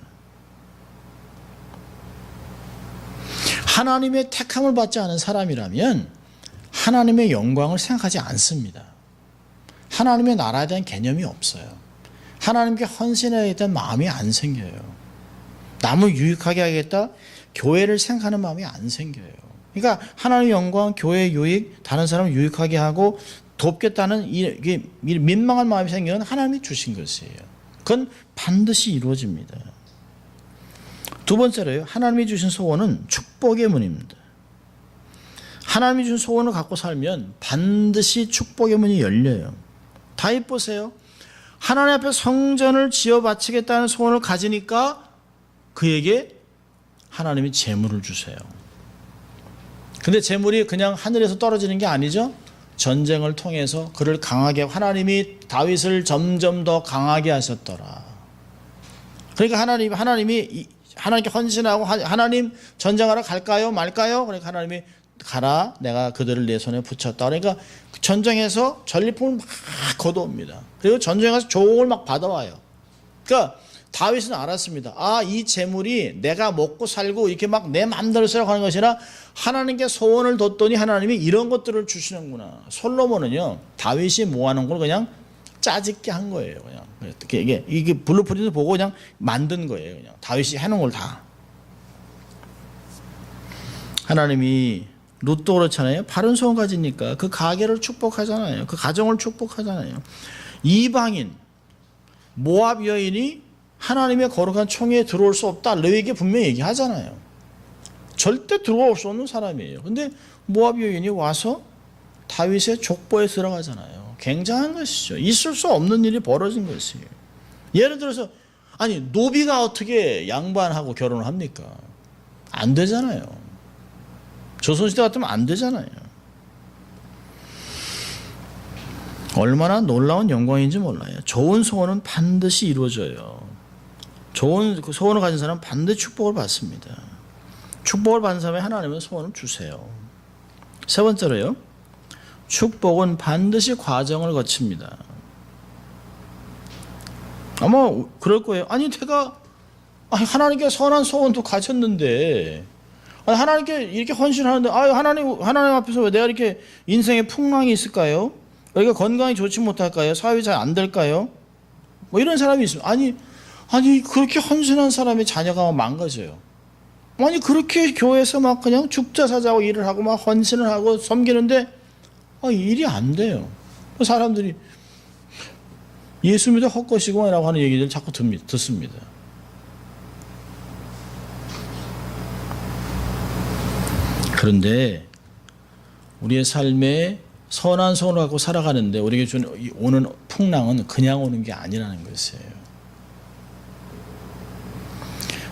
하나님의 택함을 받지 않은 사람이라면 하나님의 영광을 생각하지 않습니다. 하나님의 나라에 대한 개념이 없어요. 하나님께 헌신하겠다는 마음이 안 생겨요. 남을 유익하게 하겠다, 교회를 생각하는 마음이 안 생겨요. 그러니까 하나님의 영광, 교회의 유익, 다른 사람을 유익하게 하고 돕겠다는 이게 민망한 마음이 생기면 하나님이 주신 것이에요. 그건 반드시 이루어집니다. 두 번째로요, 하나님이 주신 소원은 축복의 문입니다. 하나님이 주신 소원을 갖고 살면 반드시 축복의 문이 열려요. 다윗 보세요. 하나님 앞에 성전을 지어 바치겠다는 소원을 가지니까 그에게 하나님이 재물을 주세요. 근데 재물이 그냥 하늘에서 떨어지는 게 아니죠. 전쟁을 통해서 그를 강하게, 하나님이 다윗을 점점 더 강하게 하셨더라. 그러니까 하나님이 하나님께 헌신하고, 하나님 전쟁하러 갈까요 말까요? 그러니까 하나님이 가라, 내가 그들을 내 손에 붙였다. 그러니까 전쟁에서 전리품을 막 걷어옵니다. 그리고 전쟁에서 종을 막 받아와요. 그러니까 다윗은 알았습니다. 이 재물이 내가 먹고 살고 이렇게 막 내 마음대로 살아가는 것이 아니라 하나님께 소원을 뒀더니 하나님이 이런 것들을 주시는구나. 솔로몬은요, 다윗이 모아놓은 걸 그냥 짜집게 한 거예요. 그냥 이게 블루프린트 보고 그냥 만든 거예요. 그냥 다윗이 해놓은 걸 다. 하나님이 룻도 그렇잖아요. 바른 소원 가지니까 그 가게를 축복하잖아요. 그 가정을 축복하잖아요. 이방인 모압 여인이 하나님의 거룩한 총회에 들어올 수 없다. 레위기에 분명히 얘기하잖아요. 절대 들어올 수 없는 사람이에요. 근데 모압 여인이 와서 다윗의 족보에 들어가잖아요. 굉장한 것이죠. 있을 수 없는 일이 벌어진 것이에요. 예를 들어서 아니 노비가 어떻게 양반하고 결혼을 합니까? 안 되잖아요. 조선시대 같으면 안 되잖아요. 얼마나 놀라운 영광인지 몰라요. 좋은 소원은 반드시 이루어져요. 좋은 소원을 가진 사람은 반드시 축복을 받습니다. 축복을 받는 사람이 하나님은 소원을 주세요. 세 번째로요. 축복은 반드시 과정을 거칩니다. 아마 그럴 거예요. 아니 내가 하나님께 선한 소원도 가졌는데 하나님께 이렇게 헌신하는데 하나님 앞에서 왜 내가 이렇게 인생에 풍랑이 있을까요? 우리가 건강이 좋지 못할까요? 사업이 잘 안 될까요? 뭐 이런 사람이 있어요. 아니 그렇게 헌신한 사람의 자녀가 망가져요. 아니 그렇게 교회에서 막 그냥 죽자사자고 일을 하고 막 헌신을 하고 섬기는데 일이 안 돼요. 사람들이 예수 믿어 헛것이고 라고 하는 얘기를 자꾸 듣습니다. 그런데 우리의 삶에 선한 소원을 갖고 살아가는데 우리에게 오는 풍랑은 그냥 오는 게 아니라는 것이에요.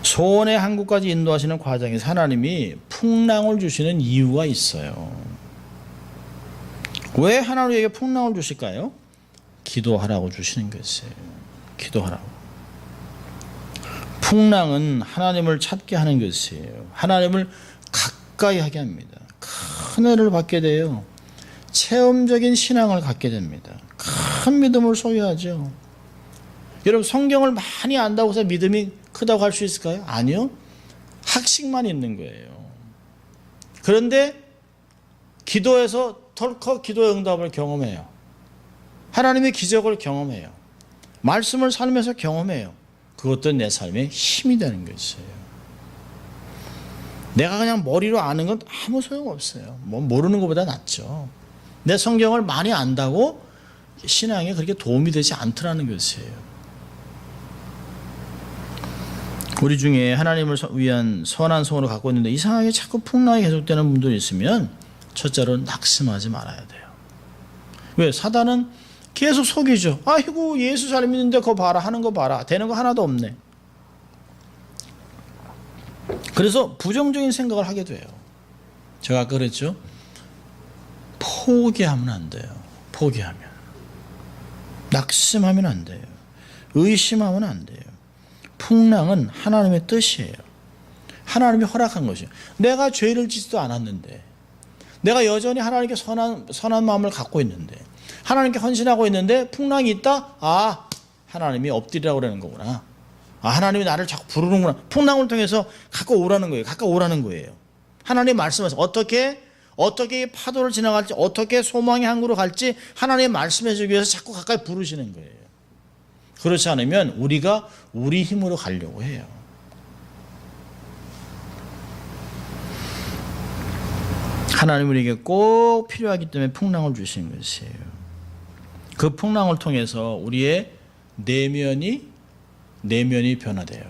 소원의 항구까지 인도하시는 과정에서 하나님이 풍랑을 주시는 이유가 있어요. 왜 하나님에게 풍랑을 주실까요? 기도하라고 주시는 것이에요. 기도하라고. 풍랑은 하나님을 찾게 하는 것이에요. 하나님을 가까이 하게 합니다. 큰 은혜를 받게 돼요. 체험적인 신앙을 갖게 됩니다. 큰 믿음을 소유하죠. 여러분 성경을 많이 안다고 해서 믿음이 크다고 할 수 있을까요? 아니요. 학식만 있는 거예요. 그런데 기도해서 덜컥 기도의 응답을 경험해요. 하나님의 기적을 경험해요. 말씀을 살면서 경험해요. 그것도 내 삶의 힘이 되는 것이에요. 내가 그냥 머리로 아는 건 아무 소용없어요. 뭐 모르는 것보다 낫죠. 내 성경을 많이 안다고 신앙에 그렇게 도움이 되지 않더라는 것이에요. 우리 중에 하나님을 위한 선한 소원을 갖고 있는데 이상하게 자꾸 풍랑이 계속되는 분들이 있으면 첫째로 낙심하지 말아야 돼요. 왜? 사단은 계속 속이죠. 아이고 예수 잘 믿는데 그거 봐라 하는 거 봐라 되는 거 하나도 없네. 그래서 부정적인 생각을 하게 돼요. 제가 아까 그랬죠. 포기하면 안 돼요. 포기하면. 낙심하면 안 돼요. 의심하면 안 돼요. 풍랑은 하나님의 뜻이에요. 하나님이 허락한 것이에요. 내가 죄를 짓지도 않았는데 내가 여전히 하나님께 선한 마음을 갖고 있는데 하나님께 헌신하고 있는데 풍랑이 있다? 하나님이 엎드리라고 그러는 거구나. 하나님이 나를 자꾸 부르는구나. 풍랑을 통해서 가까이 오라는 거예요. 가까이 오라는 거예요. 하나님 말씀하셔서 어떻게 파도를 지나갈지 어떻게 소망의 항구로 갈지 하나님 말씀해 주기 위해서 자꾸 가까이 부르시는 거예요. 그렇지 않으면 우리가 우리 힘으로 가려고 해요. 하나님 우리에게 꼭 필요하기 때문에 풍랑을 주신 것이에요. 그 풍랑을 통해서 우리의 내면이 변화돼요.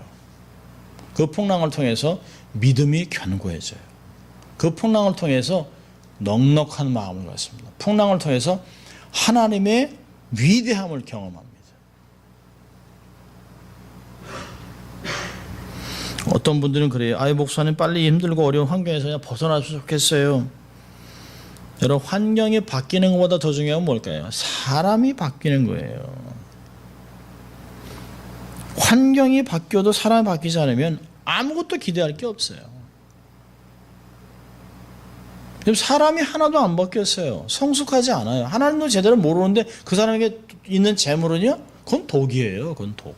그 풍랑을 통해서 믿음이 견고해져요. 그 풍랑을 통해서 넉넉한 마음을 갖습니다. 풍랑을 통해서 하나님의 위대함을 경험합니다. 어떤 분들은 그래요. 목사님 빨리 힘들고 어려운 환경에서 그냥 벗어났으면 좋겠어요. 여러분 환경이 바뀌는 것보다 더 중요한 건 뭘까요? 사람이 바뀌는 거예요. 환경이 바뀌어도 사람이 바뀌지 않으면 아무것도 기대할 게 없어요. 사람이 하나도 안 바뀌었어요. 성숙하지 않아요. 하나님도 제대로 모르는데 그 사람에게 있는 재물은요? 그건 독이에요. 그건 독.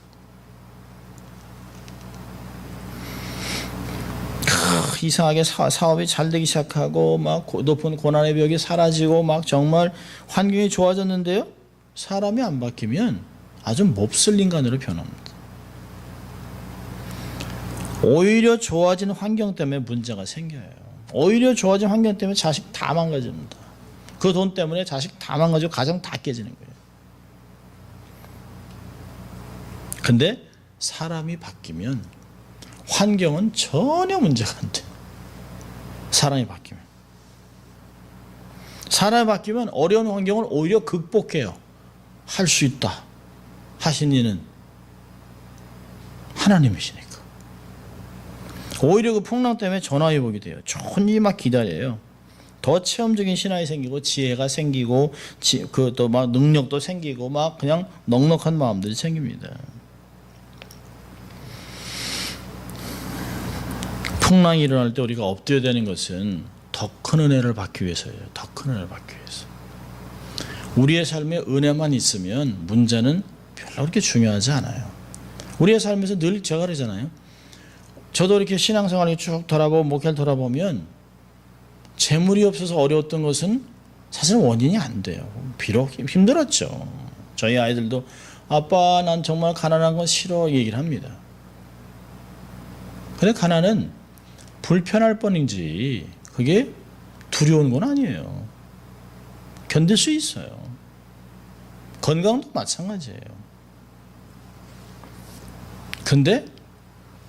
이상하게 사업이 잘 되기 시작하고 막 높은 고난의 벽이 사라지고 막 정말 환경이 좋아졌는데요. 사람이 안 바뀌면 아주 몹쓸 인간으로 변합니다. 오히려 좋아진 환경 때문에 문제가 생겨요. 오히려 좋아진 환경 때문에 자식 다 망가집니다. 그 돈 때문에 자식 다 망가지고 가정 다 깨지는 거예요. 근데 사람이 바뀌면 환경은 전혀 문제가 안 돼요. 사람이 바뀌면. 사람이 바뀌면 어려운 환경을 오히려 극복해요. 할 수 있다. 하신 이는 하나님이시니까. 오히려 그 풍랑 때문에 전화위복이 돼요. 좋은 일이 막 기다려요. 더 체험적인 신앙이 생기고 지혜가 생기고 그 또 막 능력도 생기고 막 그냥 넉넉한 마음들이 생깁니다. 풍랑이 일어날 때 우리가 엎드려야 되는 것은 더 큰 은혜를 받기 위해서예요. 더 큰 은혜를 받기 위해서. 우리의 삶에 은혜만 있으면 문제는 별로 그렇게 중요하지 않아요. 우리의 삶에서 늘 제가 그러잖아요. 저도 이렇게 신앙생활을 쭉 돌아보고 목회를 돌아보면 재물이 없어서 어려웠던 것은 사실 원인이 안 돼요. 비록 힘들었죠. 저희 아이들도 아빠 난 정말 가난한 건 싫어 얘기를 합니다. 근데 가난은 불편할 뿐이지 그게 두려운 건 아니에요. 견딜 수 있어요. 건강도 마찬가지예요. 근데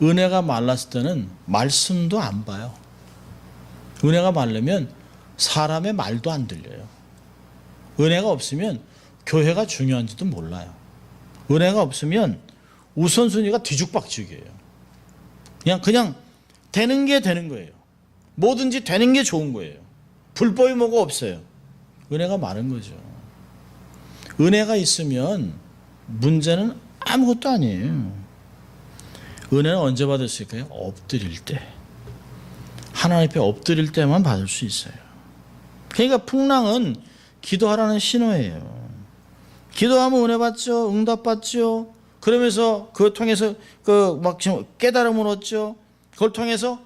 은혜가 말랐을 때는 말씀도 안 봐요. 은혜가 말르면 사람의 말도 안 들려요. 은혜가 없으면 교회가 중요한지도 몰라요. 은혜가 없으면 우선순위가 뒤죽박죽이에요. 그냥 되는 게 되는 거예요. 뭐든지 되는 게 좋은 거예요. 불법이 뭐가 없어요. 은혜가 많은 거죠. 은혜가 있으면 문제는 아무것도 아니에요. 은혜는 언제 받을 수 있을까요? 엎드릴 때. 하나님 앞에 엎드릴 때만 받을 수 있어요. 그러니까 풍랑은 기도하라는 신호예요. 기도하면 은혜 받죠. 응답 받죠. 그러면서 그걸 통해서 막 깨달음을 얻죠. 그걸 통해서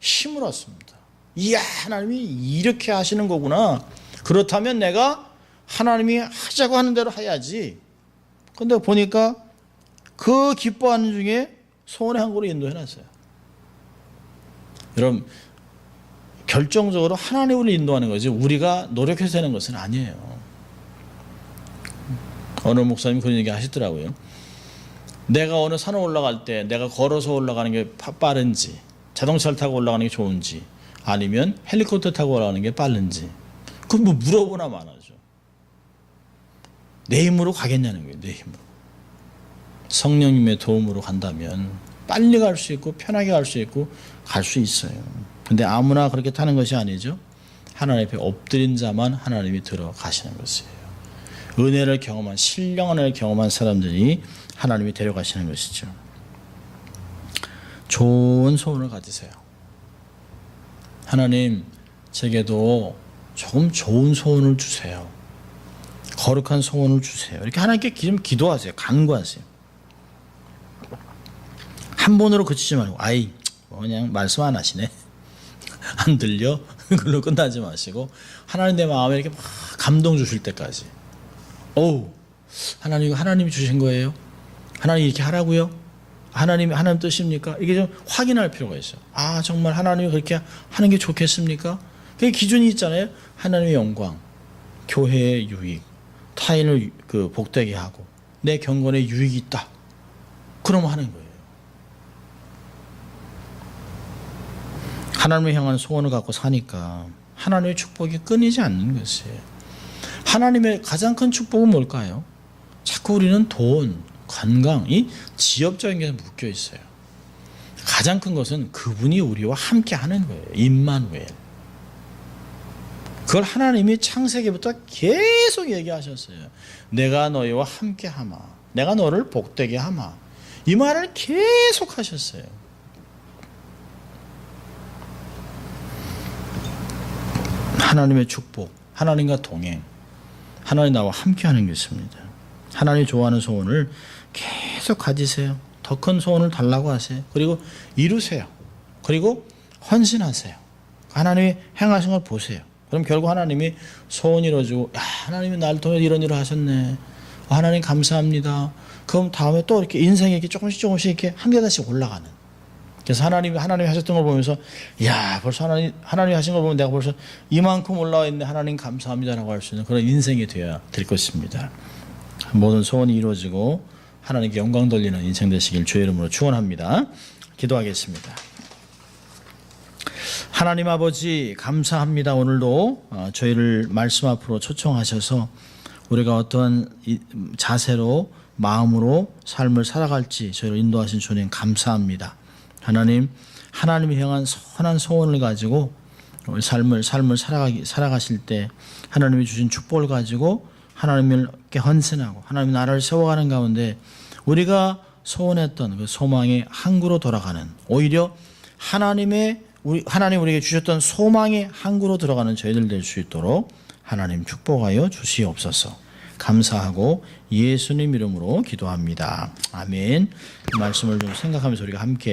힘을 얻습니다. 이야, 하나님이 이렇게 하시는 거구나. 그렇다면 내가 하나님이 하자고 하는 대로 해야지. 근데 보니까 그 기뻐하는 중에 소원의 한 그릇 인도해 놨어요. 여러분, 결정적으로 하나님을 인도하는 거지 우리가 노력해서 되는 것은 아니에요. 어느 목사님 그런 얘기 하시더라고요. 내가 어느 산에 올라갈 때 내가 걸어서 올라가는 게 빠른지 자동차를 타고 올라가는 게 좋은지 아니면 헬리콥터 타고 올라가는 게 빠른지 그건 뭐 물어보나 마나죠. 내 힘으로 가겠냐는 거예요. 내 힘으로. 성령님의 도움으로 간다면 빨리 갈 수 있고 편하게 갈 수 있고 갈 수 있어요. 근데 아무나 그렇게 타는 것이 아니죠. 하나님 앞에 엎드린 자만 하나님이 들어가시는 것이에요. 은혜를 경험한 신령한 은혜를 경험한 사람들이 하나님이 데려가시는 것이죠. 좋은 소원을 가지세요. 하나님 제게도 조금 좋은 소원을 주세요. 거룩한 소원을 주세요. 이렇게 하나님께 기도하세요. 간구하세요. 한 번으로 그치지 말고 아이 그냥 말씀 안 하시네. 안 들려? 그걸로 끝나지 마시고 하나님 내 마음에 이렇게 막 감동 주실 때까지 하나님이 주신 거예요? 하나님 이렇게 하라고요? 하나님 뜻입니까? 이게 좀 확인할 필요가 있어요. 아 정말 하나님이 그렇게 하는 게 좋겠습니까? 그 기준이 있잖아요. 하나님의 영광, 교회의 유익, 타인을 복되게 하고 내 경건에 유익이 있다. 그러면 하는 거예요. 하나님을 향한 소원을 갖고 사니까 하나님의 축복이 끊이지 않는 것이에요. 하나님의 가장 큰 축복은 뭘까요? 자꾸 우리는 돈, 건강, 이 지엽적인 게 묶여 있어요. 가장 큰 것은 그분이 우리와 함께 하는 거예요. 임마누엘. 그걸 하나님이 창세기부터 계속 얘기하셨어요. 내가 너희와 함께 하마. 내가 너를 복되게 하마. 이 말을 계속 하셨어요. 하나님의 축복, 하나님과 동행, 하나님 나와 함께하는 것입니다. 하나님이 좋아하는 소원을 계속 가지세요. 더 큰 소원을 달라고 하세요. 그리고 이루세요. 그리고 헌신하세요. 하나님이 행하신 걸 보세요. 그럼 결국 하나님이 소원이 이루어지고 하나님이 나를 통해 이런 일을 하셨네. 하나님 감사합니다. 그럼 다음에 또 이렇게 인생에 이렇게 조금씩 이렇게 한 계단씩 올라가는. 그래서 하나님이 하셨던 걸 보면서 벌써 하나님이 하신 걸 보면 내가 벌써 이만큼 올라와 있네. 하나님 감사합니다라고 할 수 있는 그런 인생이 되어야 될 것입니다. 모든 소원이 이루어지고 하나님께 영광 돌리는 인생 되시길 주의 이름으로 축원합니다. 기도하겠습니다. 하나님 아버지 감사합니다. 오늘도 저희를 말씀 앞으로 초청하셔서 우리가 어떠한 자세로 마음으로 삶을 살아갈지 저희를 인도하신 주님 감사합니다. 하나님, 하나님이 향한 선한 소원을 가지고 우리 삶을 살아가실 때 하나님이 주신 축복을 가지고 하나님께 헌신하고 하나님 나라를 세워가는 가운데 우리가 소원했던 그 소망의 항구로 돌아가는, 오히려 하나님 우리에게 주셨던 소망의 항구로 들어가는 저희들 될 수 있도록 하나님 축복하여 주시옵소서. 감사하고 예수님 이름으로 기도합니다. 아멘. 이 말씀을 좀 생각하면서 우리가 함께